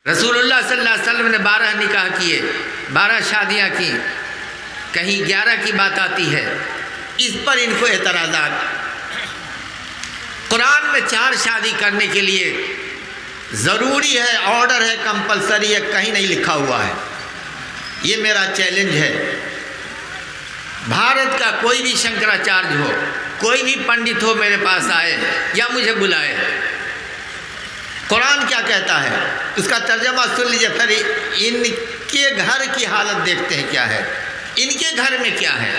رسول اللہ صلی اللہ علیہ وسلم نے 12 نکاح کیے، 12 شادیاں کی، کہیں 11 کی بات آتی ہے، اس پر ان کو اعتراضات۔ قرآن میں 4 شادی کرنے کے لیے ضروری ہے، آرڈر ہے، کمپلسری ہے، کہیں نہیں لکھا ہوا ہے۔ یہ میرا چیلنج ہے، بھارت کا کوئی بھی شنکراچاریہ ہو، کوئی بھی پنڈت ہو، میرے پاس آئے یا مجھے بلائے، قرآن کیا کہتا ہے اس کا ترجمہ سن لیجیے، پھر ان کے گھر کی حالت دیکھتے ہیں کیا ہے، ان کے گھر میں کیا ہے،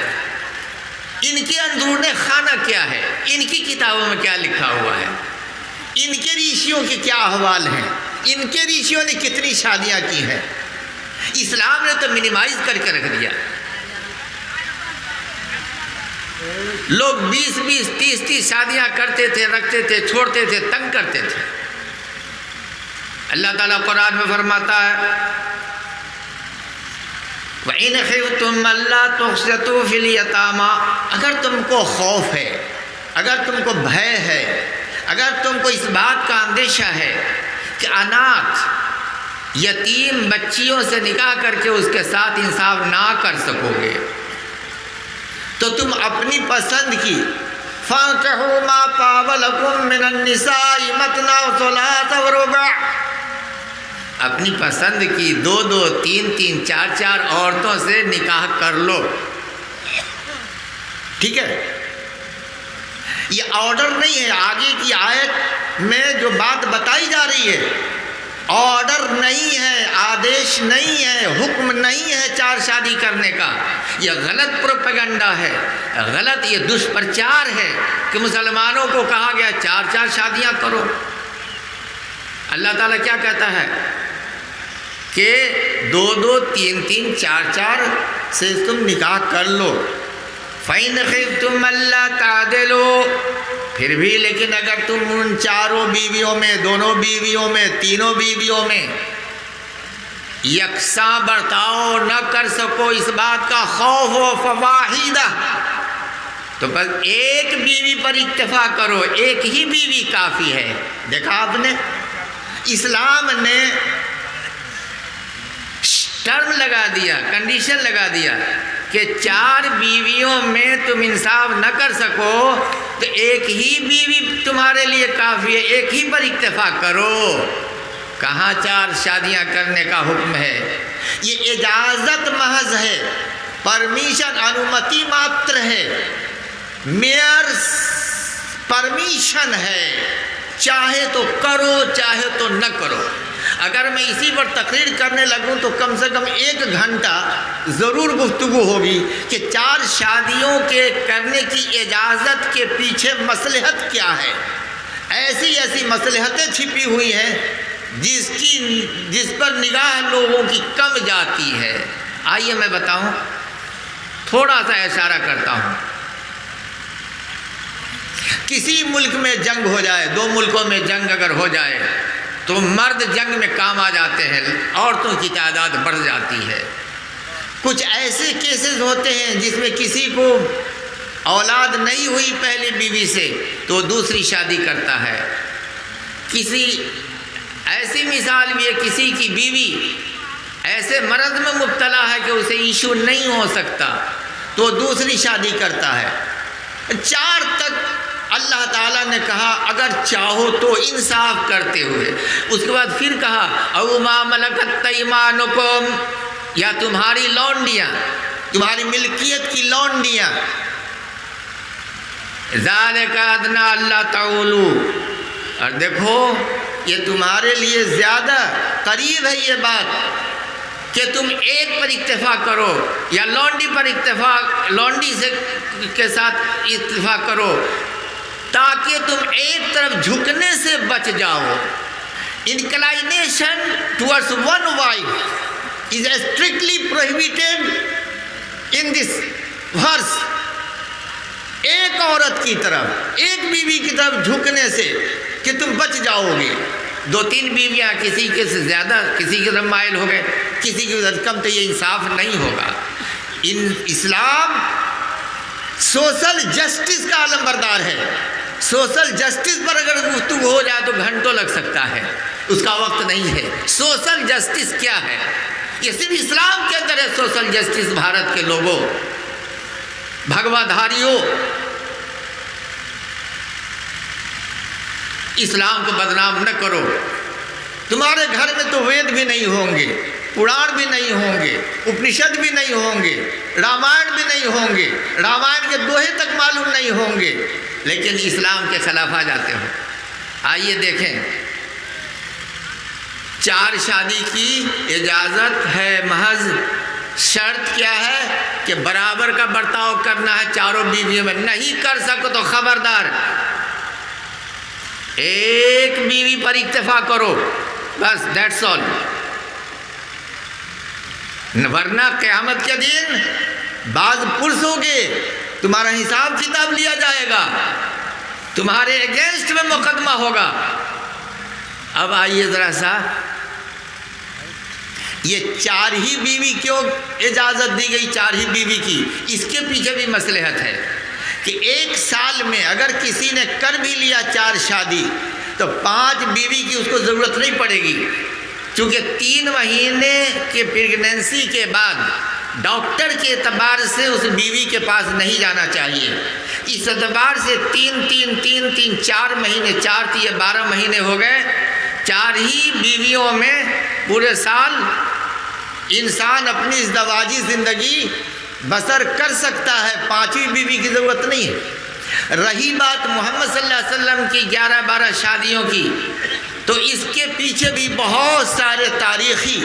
ان کے اندرون خانہ کیا ہے، ان کی کتابوں میں کیا لکھا ہوا ہے، ان کے ریشیوں کے کیا احوال ہیں، ان کے ریشیوں نے کتنی شادیاں کی ہیں۔ اسلام نے تو منیمائز کر کے رکھ دیا۔ لوگ 20 30 شادیاں کرتے تھے، رکھتے تھے، چھوڑتے تھے، تنگ کرتے تھے۔ اللہ تعالیٰ قرآن میں فرماتا ہے وَإِنْ خِفْتُمْ أَلَّا تُقْسِطُوا فِي الْيَتَامَىٰ، اگر تم کو خوف ہے، اگر تم کو بھے ہے، اگر تم کو اس بات کا اندیشہ ہے کہ اناتھ یتیم بچیوں سے نکاح کر کے اس کے ساتھ انصاف نہ کر سکو گے، تو تم اپنی پسند کی فَانكِحُوا مَا طَابَ لَكُم مِّنَ النِّسَاءِ مَثْنَىٰ وَثُلَاثَ وَرُبَاعَ، اپنی پسند کی 2 3 4 عورتوں سے نکاح کر لو۔ ٹھیک ہے، یہ آرڈر نہیں ہے، آگے کی آیت میں جو بات بتائی جا رہی ہے آرڈر نہیں ہے، آدیش نہیں ہے، حکم نہیں ہے 4 شادی کرنے کا۔ یہ غلط پروپیگنڈا ہے، غلط یہ دشپرچار ہے کہ مسلمانوں کو کہا گیا 4 شادیاں کرو۔ اللہ تعالیٰ کیا کہتا ہے کہ 2 3 4 سے تم نکاح کر لو۔ فَإِنْ خِفْتُمْ أَلَّا تَعْدِلُوا، پھر بھی لیکن اگر تم ان 4 بیویوں میں، 2 بیویوں میں، 3 بیویوں میں یکساں برتاؤ نہ کر سکو، اس بات کا خوف ہو، فواحدہ، تو بس ایک بیوی پر اکتفا کرو، ایک ہی بیوی کافی ہے۔ دیکھا آپ نے، اسلام نے ٹرم لگا دیا، کنڈیشن لگا دیا کہ 4 بیویوں میں تم انصاف نہ کر سکو تو ایک ہی بیوی تمہارے لیے کافی ہے، ایک ہی پر اکتفا کرو۔ کہاں 4 شادیاں کرنے کا حکم ہے؟ یہ اجازت محض ہے، پرمیشن، انومتی ماتر ہے، میئر پرمیشن ہے، چاہے تو کرو چاہے تو نہ کرو۔ اگر میں اسی پر تقریر کرنے لگوں تو کم سے کم 1 گھنٹہ ضرور گفتگو ہوگی کہ 4 شادیوں کے کرنے کی اجازت کے پیچھے مصلحت کیا ہے۔ ایسی مصلحتیں چھپی ہوئی ہیں جس پر نگاہ لوگوں کی کم جاتی ہے۔ آئیے میں بتاؤں، تھوڑا سا اشارہ کرتا ہوں۔ کسی ملک میں جنگ ہو جائے، 2 ملکوں میں جنگ اگر ہو جائے تو مرد جنگ میں کام آ جاتے ہیں، عورتوں کی تعداد بڑھ جاتی ہے۔ کچھ ایسے کیسز ہوتے ہیں جس میں کسی کو اولاد نہیں ہوئی پہلی بیوی سے تو دوسری شادی کرتا ہے۔ کسی ایسی مثال بھی ہے، کسی کی بیوی ایسے مرض میں مبتلا ہے کہ اسے ایشو نہیں ہو سکتا تو دوسری شادی کرتا ہے۔ 4 تک اللہ تعالیٰ نے کہا اگر چاہو تو انصاف کرتے ہوئے، اس کے بعد پھر کہا او ما ملکت ایمانکم، یا تمہاری لونڈیاں، تمہاری ملکیت کی لونڈیاں، ذالک ادنی الا تعولوا، اور دیکھو یہ تمہارے لیے زیادہ قریب ہے یہ بات کہ تم ایک پر اکتفا کرو یا لونڈی پر لونڈی کے ساتھ اتفاق کرو تاکہ تم ایک طرف جھکنے سے بچ جاؤ۔ Inclination towards one wife is strictly prohibited in this verse۔ ایک عورت کی طرف، ایک بیوی کی طرف جھکنے سے کہ تم بچ جاؤ گے۔ 2 3 بیویاں، کسی کے سے زیادہ، کسی کی طرف مائل ہو گئے، کسی کی طرف کم، تو یہ انصاف نہیں ہوگا۔ اسلام سوشل جسٹس کا علم بردار ہے۔ سوشل جسٹس پر اگر گفتگو ہو جائے تو گھنٹوں لگ سکتا ہے۔ اس کا وقت نہیں ہے۔ سوشل جسٹس کیا ہے؟ یہ صرف اسلام کے اندر ہے سوشل جسٹس۔ بھارت کے لوگوں، بھگوا دھاریوں، اسلام کو بدنام نہ کرو۔ تمہارے گھر میں تو وید بھی نہیں ہوں گے، پران بھی نہیں ہوں گے، اپنشد بھی نہیں ہوں گے، رامائن بھی نہیں ہوں گے، رامائن کے دوہے تک معلوم نہیں ہوں گے، لیکن اسلام کے خلاف آ جاتے ہو۔ آئیے دیکھیں، 4 شادی کی اجازت ہے، محض شرط کیا ہے کہ برابر کا برتاؤ کرنا ہے چاروں بیویوں میں۔ نہیں کر سکو تو خبردار ایک بیوی پر اکتفا کرو، بس دیٹس آل، ورنہ قیامت کے دن بعض پرسوں گے، تمہارا حساب کتاب لیا جائے گا، تمہارے اگینسٹ میں مقدمہ ہوگا۔ اب آئیے ذرا سا، یہ 4 ہی بیوی کیوں اجازت دی گئی؟ 4 ہی بیوی کی، اس کے پیچھے بھی مصلحت ہے کہ 1 سال میں اگر کسی نے کر بھی لیا 4 شادی تو 5 بیوی کی اس کو ضرورت نہیں پڑے گی، چونکہ 3 مہینے کے پریگننسی کے بعد ڈاکٹر کے اعتبار سے اس بیوی کے پاس نہیں جانا چاہیے۔ اس اعتبار سے 3 4 مہینے، 4 تو یہ 12 مہینے ہو گئے، 4 ہی بیویوں میں پورے سال انسان اپنی ازدواجی زندگی بسر کر سکتا ہے، 5ویں بیوی کی ضرورت نہیں ہے۔ رہی بات محمد صلی اللہ علیہ وسلم کی 11-12 شادیوں کی، تو اس کے پیچھے بھی بہت سارے تاریخی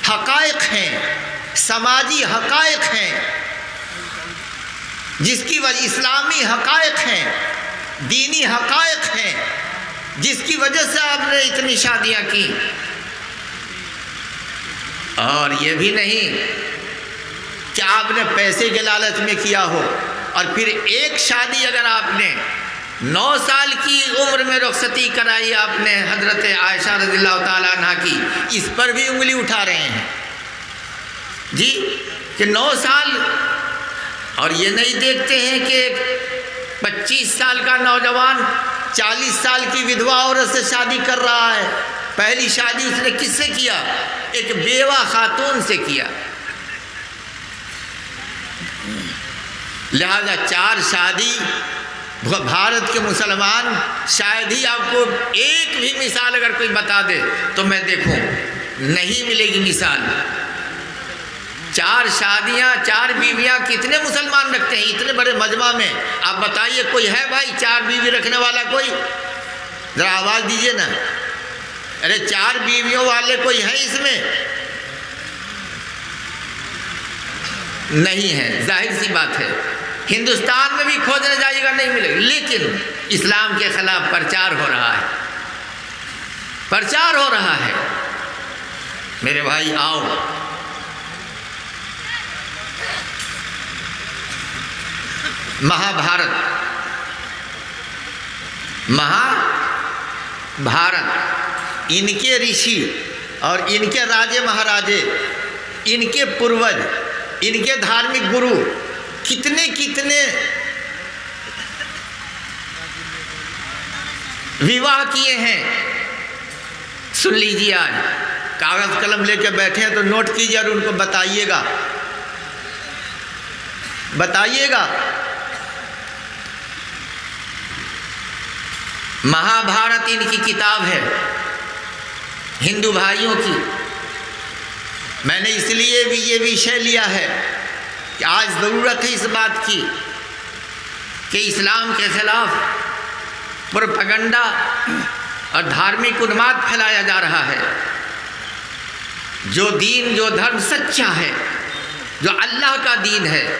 حقائق ہیں، سماجی حقائق ہیں، جس کی وجہ اسلامی حقائق ہیں، دینی حقائق ہیں، جس کی وجہ سے آپ نے اتنی شادیاں کی۔ اور یہ بھی نہیں کہ آپ نے پیسے کے لالچ میں کیا ہو، اور پھر ایک شادی اگر آپ نے 9 سال کی عمر میں رخصتی کرائی آپ نے حضرت عائشہ رضی اللہ تعالیٰ عنہ کی، اس پر بھی انگلی اٹھا رہے ہیں جی کہ 9 سال، اور یہ نہیں دیکھتے ہیں کہ 25 سال کا نوجوان 40 سال کی ودھوا عورت سے شادی کر رہا ہے۔ پہلی شادی اس نے کس سے کیا؟ ایک بیوہ خاتون سے کیا۔ لہذا 4 شادی بھارت کے مسلمان، شاید ہی آپ کو ایک بھی مثال اگر کوئی بتا دے تو میں دیکھوں، نہیں ملے گی مثال۔ 4 شادیاں، 4 بیویاں کتنے مسلمان رکھتے ہیں اتنے بڑے مجمع میں؟ آپ بتائیے، کوئی ہے بھائی 4 بیوی رکھنے والا؟ کوئی ذرا آواز دیجئے نا، ارے 4 بیویوں والے کوئی ہے اس میں؟ نہیں ہے، ظاہر سی بات ہے۔ ہندوستان میں بھی کھوجنے جائے گا نہیں ملے گا، لیکن اسلام کے خلاف پرچار ہو رہا ہے، پرچار ہو رہا ہے۔ میرے بھائی آؤ، بھارت، ان کے رشی اور ان کے راجے مہاراجے، ان کے پوروج، ان کے دھارمک گرو کتنے وواہ کیے ہیں، سن لیجیے۔ آج کاغذ قلم لے کے بیٹھے ہیں تو نوٹ کیجیے اور ان کو بتائیے گا۔ مہابھارت ان کی کتاب ہے، ہندو بھائیوں کی۔ میں نے اس لیے بھی یہ وشے لیا ہے کہ آج ضرورت ہے اس بات کی کہ اسلام کے خلاف پروپیگنڈا اور دھارمک انماد پھیلایا جا رہا ہے۔ جو دین، جو دھرم سچا ہے، جو اللہ کا دین ہے،